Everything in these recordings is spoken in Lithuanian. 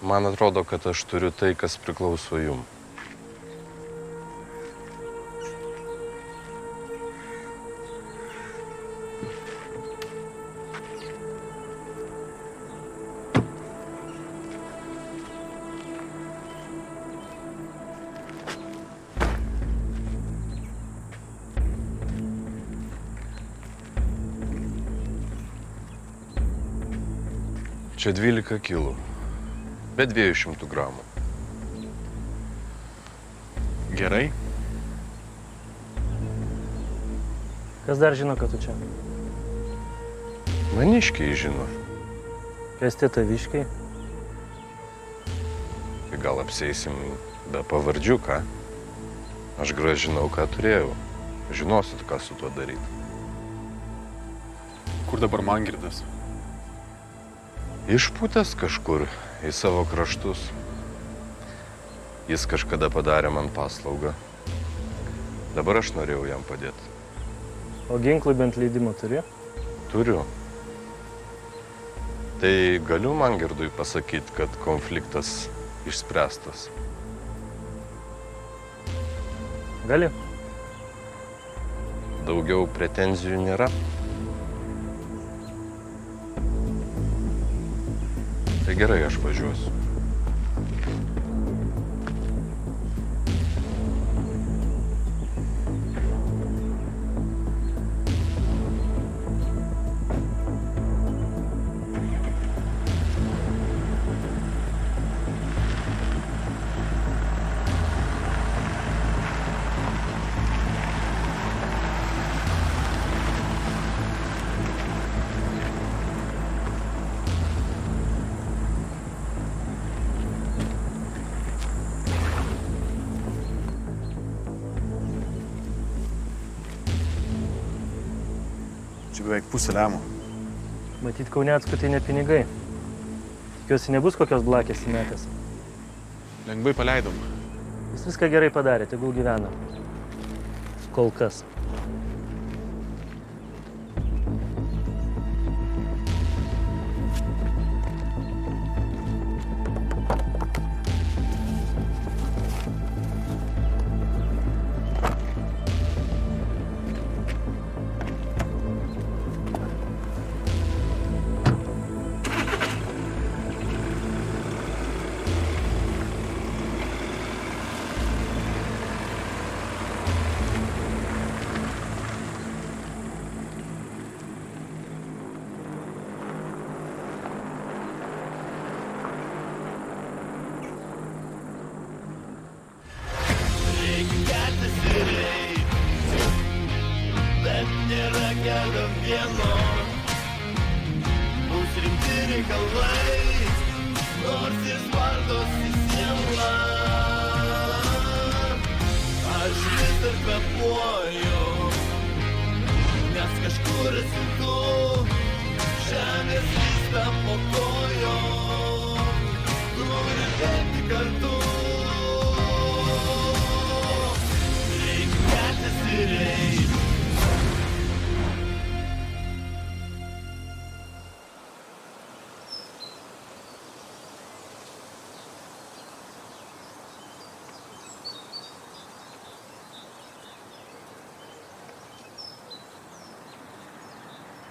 Man atrodo, kad aš turiu tai, kas priklauso jum. Čia 12 kilų, be 200 gramų. Gerai. Kas dar žino, kad tu čia? Maniškiai žino. Kas tie taviškiai? Tai gal apseisim be pavardžių, ką? Aš grąžinau, ką turėjau. Žinosit, ką su tuo daryti. Kur dabar Mangirdas? Išpūtęs kažkur į savo kraštus. Jis kažkada padarė man paslaugą. Dabar aš norėjau jam padėti. O ginklui bent leidimą turi? Turiu. Tai galiu Mangirdui pasakyti, kad konfliktas išspręstas. Gali? Daugiau pretenzijų nėra. Tai gerai, aš važiuosiu. Čia beveik pusė lemo. Matyt, Kaunecku tai ne pinigai. Tikiuosi, nebus kokios blakės įmetęs. Lengvai paleidom. Jis viską gerai padarė, tegul gyvena. Kol kas.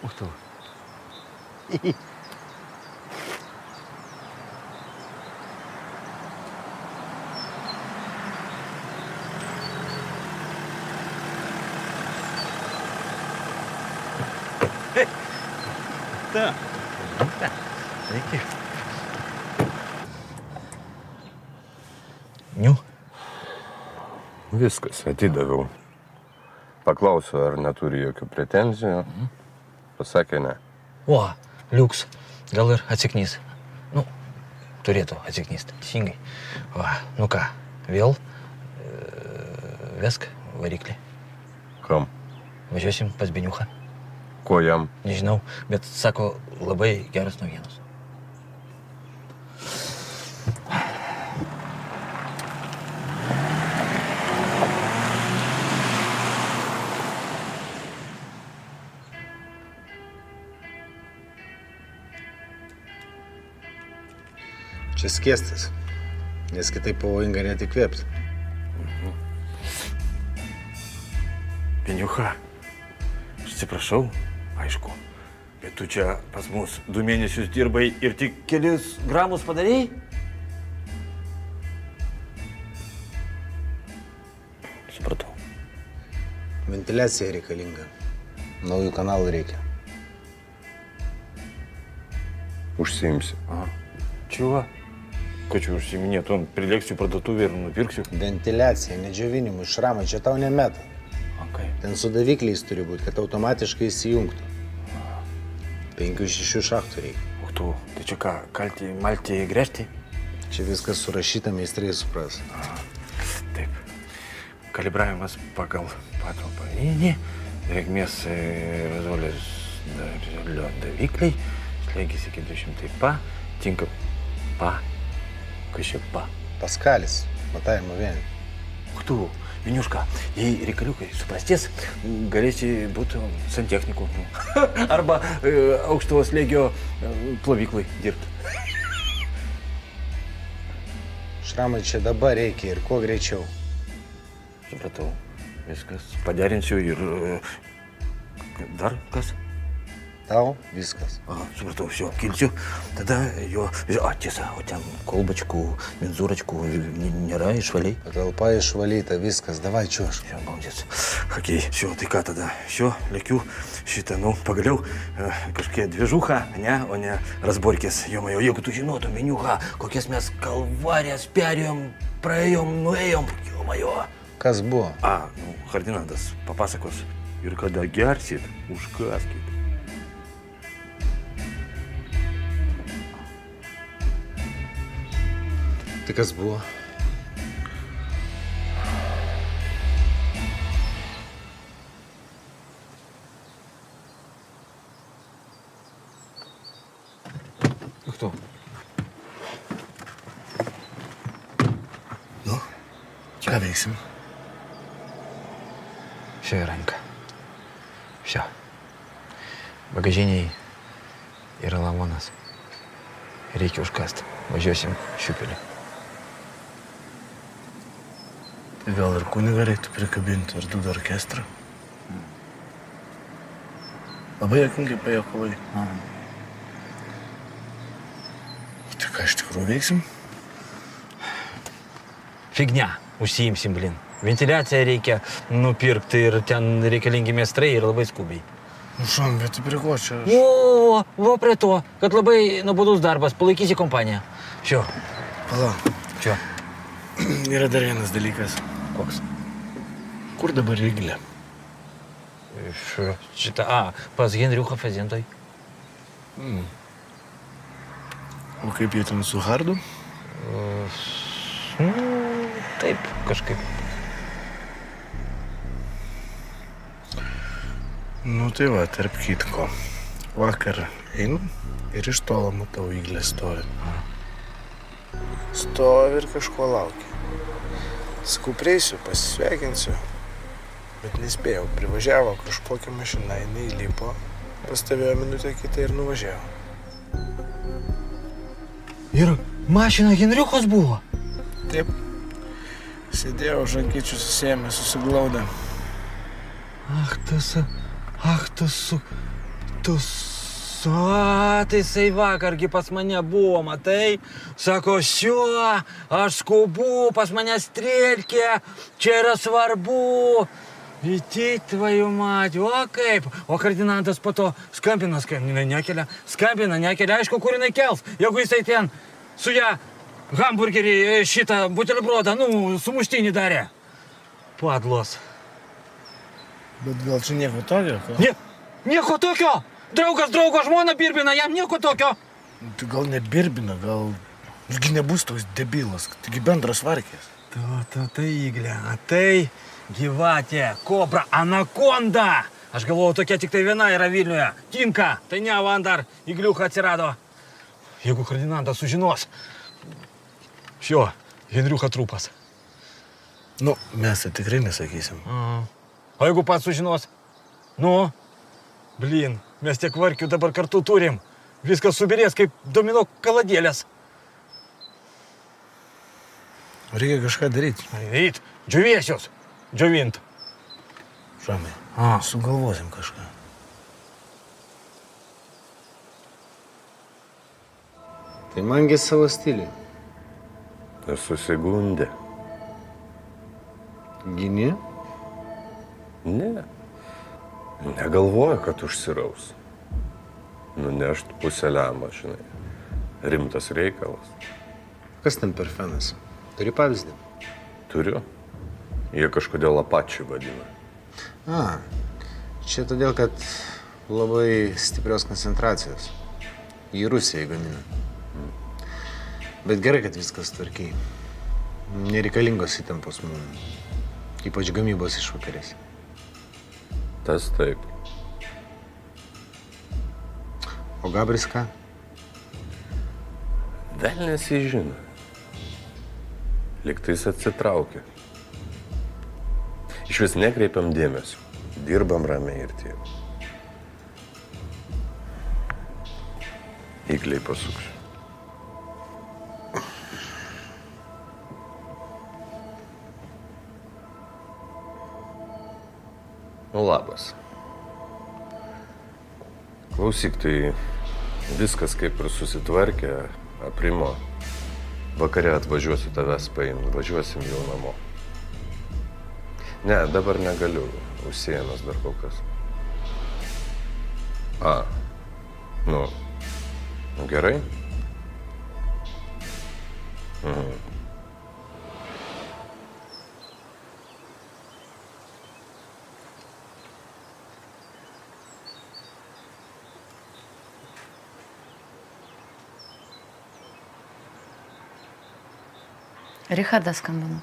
Ух ты. Ta. Sveiki. Niu. Viskas, atidaviau. Paklausiau, ar neturi jokių pretenzijų. Pasakė ne. O, liuks. Gal ir atsiknys. Nu, turėtų atsiknysti. Teisingai. Va, nu ką, vėl vesk variklį. Kam? Važiuosim pas Beniuchą. Ko jam? Nežinau, bet sako labai geras naujienos. Čia skiestas, nes kitaip pavojinga net įkvėpti. Viniucha, atsiprašau, aišku, bet tu čia pas mus 2 mėnesius dirbai ir tik kelis gramus padarėjai? Supratau. Ventiliacija reikalinga. Naujų kanalų reikia. Užsiimsi. Čiuva, ko čia užsiiminėtų, prileksiu parduotuvę ir nupirksiu. Ventiliacija, ne džiovinimui, šramai, čia tau nemeta. Okay. Ten su davikliais turi būti, kad automatiškai įsijungtų. 5-6 šachtų reikia. O tu, tai čia ką, kalti, malti, gręžti? Čia viskas surašyta, meistrai supras. Taip. Kalibravimas pagal patalpą. Drėgmės rezolės davikliai. Slėgis iki 200 pa. Tinka pa. Kas čia pa? Paskalis, matavimo vienį. O tu, Viniuška, jei reikaliukai suprasties, galėsi būti santechniku. Arba aukšto slėgio plovyklai dirbti. Šramai čia dabar reikia ir kuo greičiau. Supratau. Viskas. Paderinsiu ir... Dar kas? Tau viskas. Supratau, все, kilsiu. Tada jo... Tiesa, o ten kolbačkų, menzūračkų nėra, išvaliai. Patalpa išvalyta, viskas, davai čiuoš. Все, молодец. Окей, все, tai ką tada? Все, lėkiu šitą, pagaliau kažkokia dviežucha, ne, o ne razborkės. Jo-majo, jeigu tu žinotum, Viniucha, kokias mes kalvarijas perėjom, praėjom, nuėjom, jo-majo. Kas buvo? Ferdinandas papasakos. Ir kada gersit, užkaskit. Tai kas buvo? Кто? Nu, ką veiksim? Все, Иранька. Все. В багажине yra lavonas. Reikia užkast. Važiuosim šiupelį. Tai gal ir kunigą reiktų prikabinti ir dūdą orkestrą? Labai jokingai pajuokavai. Tai ką iš tikrųjų veiksim? Fignia. Užsiimsim, blin. Ventiliaciją reikia nupirkti ir ten reikalingi meistrai ir labai skubiai. Nu šom, bet tai prie ko čia aš? Va prie to, kad labai nuobodus darbas, palaikysi kompaniją. Šio. Palauk. Šio. Yra dar vienas dalykas. Koks? Kur dabar Ryglė? Šitą, pas Henriucho Fezentoj. O kaip jie ten su Hardu? Taip, kažkaip. Nu tai va, tarp kitko. Vakar einu ir iš tolo matau Ryglę stovi. Stovi ir kažko laukia. Sakau, prieisiu, pasisveikinsiu. Bet nespėjau, privažiavo kažkokia mašina, jinai įlipo, pastovėjo minutę kitą ir nuvažiavo. Ir mašina Henriuchos buvo? Taip. Sėdėjau žankyčių susėmę, susiglaudę. Tai jisai vakargi pas mane buvo, matai? Sako, aš skubu, pas mane strėlkė, čia yra svarbu. Įti tvojų matį, o kaip? O kardinantas po to skambina, nekelia, aišku, kur jinai kels, jeigu jisai ten su ją hamburgerį šitą butelbrodą, sumuštinį darė. Padlos. Bet gal čia nieko tokio? Nieko tokio! Draugas draugo žmoną birbina, jam nieko tokio! Tai gal nebirbina, gal... Gi nebus toks debilas, taigi bendras varkės. Tai Iglė, tai gyvatė, kobra, anakonda! Aš galvoju, tokia tik tai viena yra Vilniuje. Tinka, tai ne, man dar Igliuka atsirado. Jeigu kardinantas sužinos, Henriucho trupas. Nu, mes tai tikrai nesakysim. O jeigu pats sužinos? Blin, mes tiek varkių dabar kartu turim. Viskas subirės kaip domino kaladėlės. Reikia kažką daryti. Eit, džiūvėsios. Džiovint. Šamai. Sugalvosim kažką. Tai mangi savo stilių. Ir susigundė. Gini? Ne. Negalvoja, kad užsiraus. Nunešt pusę lemo, žinai. Rimtas reikalas. Kas ten per fenas? Turi pavyzdį? Turiu. Jie kažkodėl apačių vadina. Čia todėl, kad labai stiprios koncentracijos. Į Rusiją gamina. Bet gerai, kad viskas tvarkiai. Nereikalingos įtampos mums. Ypač gamybos išvakarės. Tas taip. O Gabris ką? Velnias jį žino. Liktais atsitraukė. Iš vis nekreipiam dėmesio. Dirbam ramiai ir tiek. Įkliai pasuksiu. Nu, labas. Klausyk, tai viskas kaip ir susitvarkė, aprimo. Vakare atvažiuosiu tavęs paimt, važiuosim jau namo. Ne, dabar negaliu, užsiėmęs dar kol kas. Nu gerai? Richardas skambino.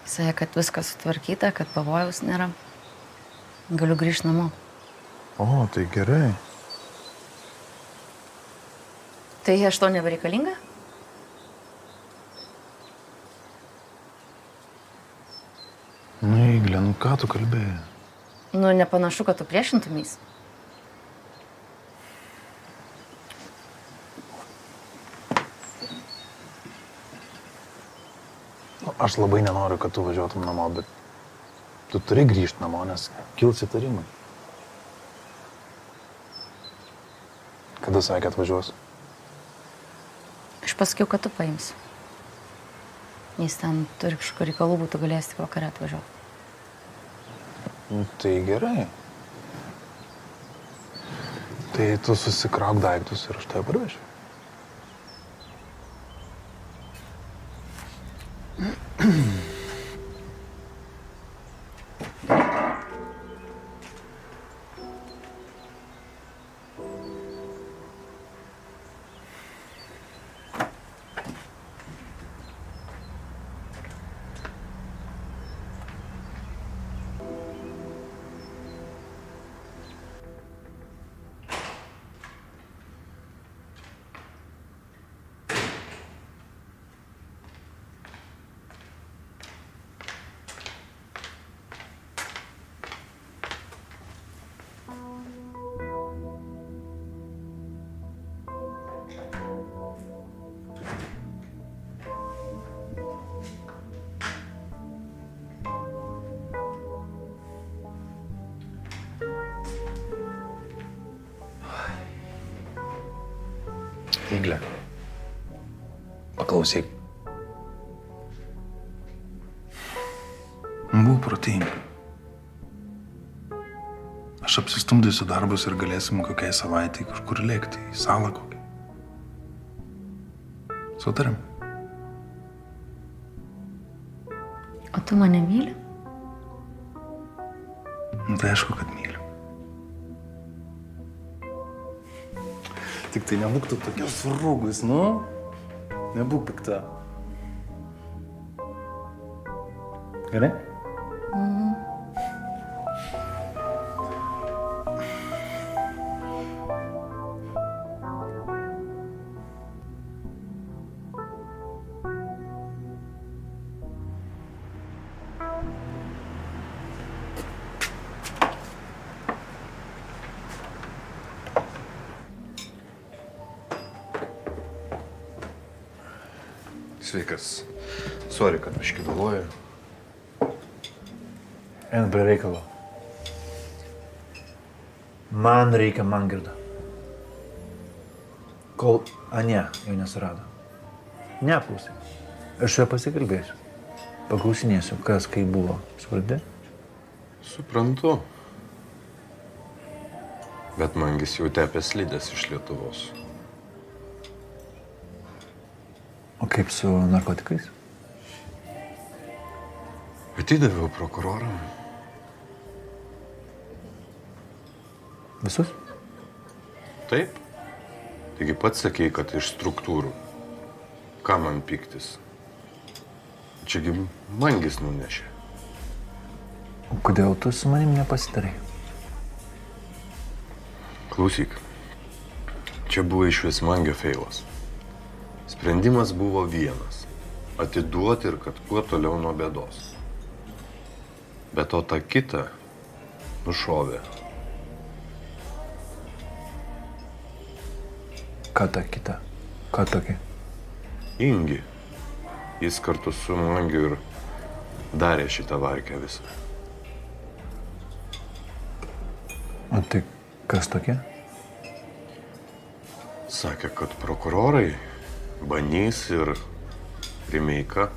Sakė, kad viskas sutvarkyta, kad pavojaus nėra. Galiu grįžti namo. O, tai gerai. Tai aš to nebereikalinga? Nu, Iglė, nu ką tu kalbėjai? Nu, nepanašu, kad tu priešintumys. Aš labai nenoriu, kad tu važiuotum namo, bet tu turi grįžti namo, nes kils įtarimai. Kada sakė atvažiuos? Aš pasakiau, kad tu paimsi. Jis ten turi kažkokių reikalų, būtų galėjęs tik vakare atvažiuoti. Nu, tai gerai. Tai tu susikrauk daiktus ir aš tave parvešiu. Iglė, paklausyk. Būk protinga. Aš apsistumdysiu darbus ir galėsim kokiai savaitai kažkur lėkti į salą kokią. Sutarim? O tu mane myli? Nu, tai aišku, kad myliu. Tik tai nebūk tu tokia surūgus, nu? Nebūk pikta. Gerai? Sveikas. Sorry, kad biškį vėluoju. Einam prie reikalo. Man reikia Mangirdo. Kol Ane jo nesurado. Neapklausai. Aš su juo pasikalbėsiu. Paklausinėsiu, kas kaip buvo. Supranti? Suprantu. Bet Mangis jau tepė slidės iš Lietuvos. O kaip su narkotikais? Atidaviau prokuroram. Visus? Taip. Taigi pats sakei, kad iš struktūrų. Ką man piktis? Čiagi Mangis nunešė. O kodėl tu su manim nepasitarai? Klausyk. Čia buvo išvis Mangio feilas. Sprendimas buvo vienas. Atiduoti ir kad kuo toliau nuo bėdos. Bet to tą kitą nušovė. Ką ta kita? Ką tokia? Ingi. Jis kartu su Mangiu ir darė šitą varkę visą. O tai kas tokia? Sakė, kad prokurorai Banys ir Rimeika.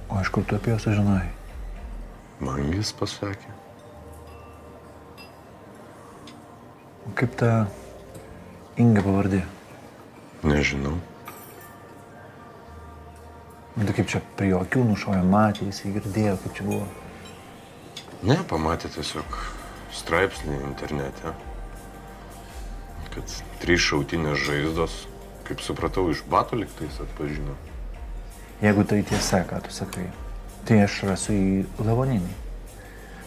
O iš kur tu apie juos sužinojai? Mangis pasakė. O kaip ta Inga pavardė? Nežinau. Tai kaip čia prie jo akių nušovė, matė, jisai girdėjo, kaip čia buvo. Ne, pamatė tiesiog straipsnį internete, kad 3 šautinės žaizdos, kaip supratau, iš batų liktais atpažino. Jeigu tai tiesa, ką tu sakai, tai aš rasiu į lavoninį.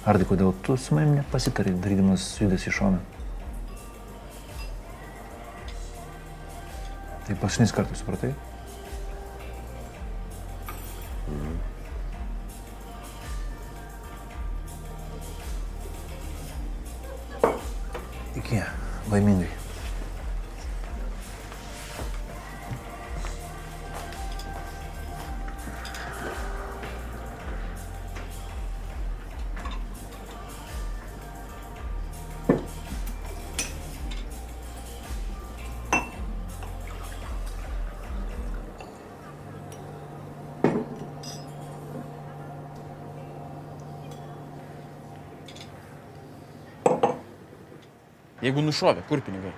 Ar tai kodėl tu su manim nepasitarai, darydamas judesį į šoną? Tai paskutinis kartas, supratai? Iki, laimingai. Jeigu nušovė, kur pinigai?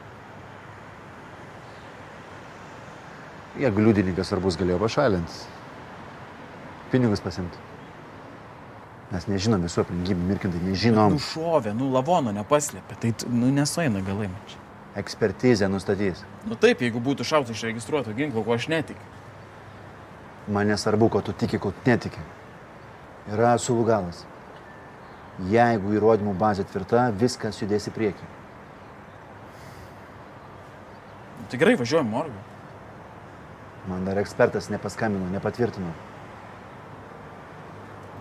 Jeigu liudininkas svarbus galėjo pašalinti, pinigus pasimti. Mes nežinom visų aplinkybių, Mirkindai, nežinom. Nušovė, lavono nepaslėpė, tai nesueina galai man čia. Ekspertizė nustatys. Taip, jeigu būtų šauta iš registruoto ginklo, ko aš netikiu. Man nesvarbu, ko tu tiki, ko tu netiki. Yra sulų galas. Jeigu įrodymų bazė tvirta, viskas judės į priekį. Tai gerai, važiuojam morgą. Man dar ekspertas nepaskambino, nepatvirtino.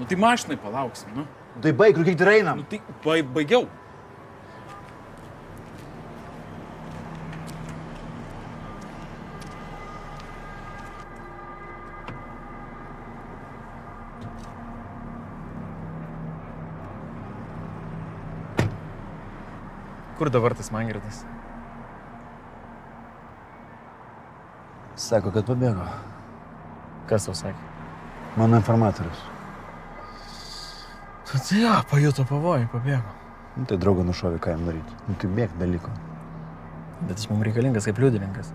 Tai mašinai palauksim, Tai baig, rūkyk ir einam. Tai baigiau. Kur dabar tas Mangirdas? Sako, kad pabėgo. Kas tau sakė? Mano informatorius. Tai jo, pajuto pavojų, pabėgo. Tai draugą nušovė, ką jam daryti. Tai bėg beliko. Bet jis mums reikalingas kaip liudininkas.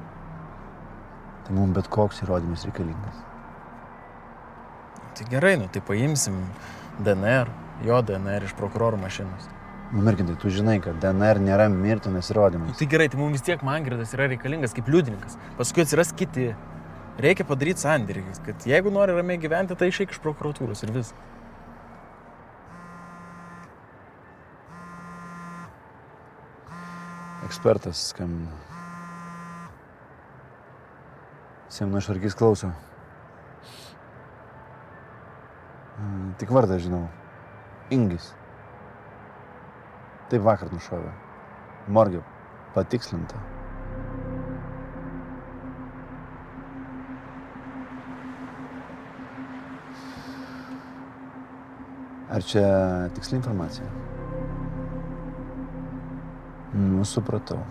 Tai mums bet koks įrodymas reikalingas. Tai gerai, tai paimsim DNR, jo DNR iš prokurorų mašinos. Mirkindai, tu žinai, kad DNR nėra mirtinas įrodymas. Tai gerai, tai mums vis tiek Mangirdas yra reikalingas kaip liudininkas. Paskui atsiras kiti. Reikia padaryti sandėrį, kad jeigu nori ramiai gyventi, tai išeik iš prokuratūros ir vis. Ekspertas skambina. Semno Šarkys klauso. Tik vardą žinau. Ingis. Taip vakar nušovė. Morgė patikslinta. Ar čia tiksli informacija? Nu, supratau.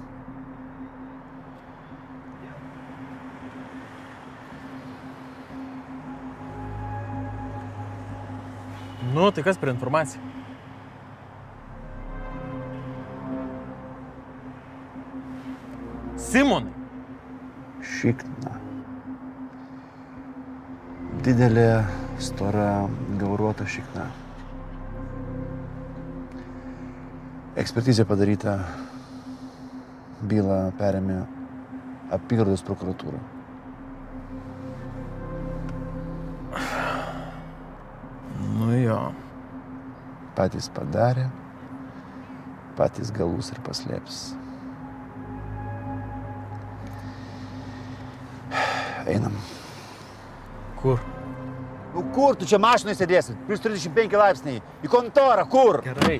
Nu, tai kas per informacija? Simonai. Šikna. Didelė, stora, gauruota šikna. Ekspertizė padaryta, bylą perėmė apygardos prokuratūra. Nu jo. Patys padarė, patys galus ir paslėps. Einam. Kur? Nu kur tu čia mašinoje sėdėsi? Plus 35 laipsniai. Į kontorą, kur? Gerai.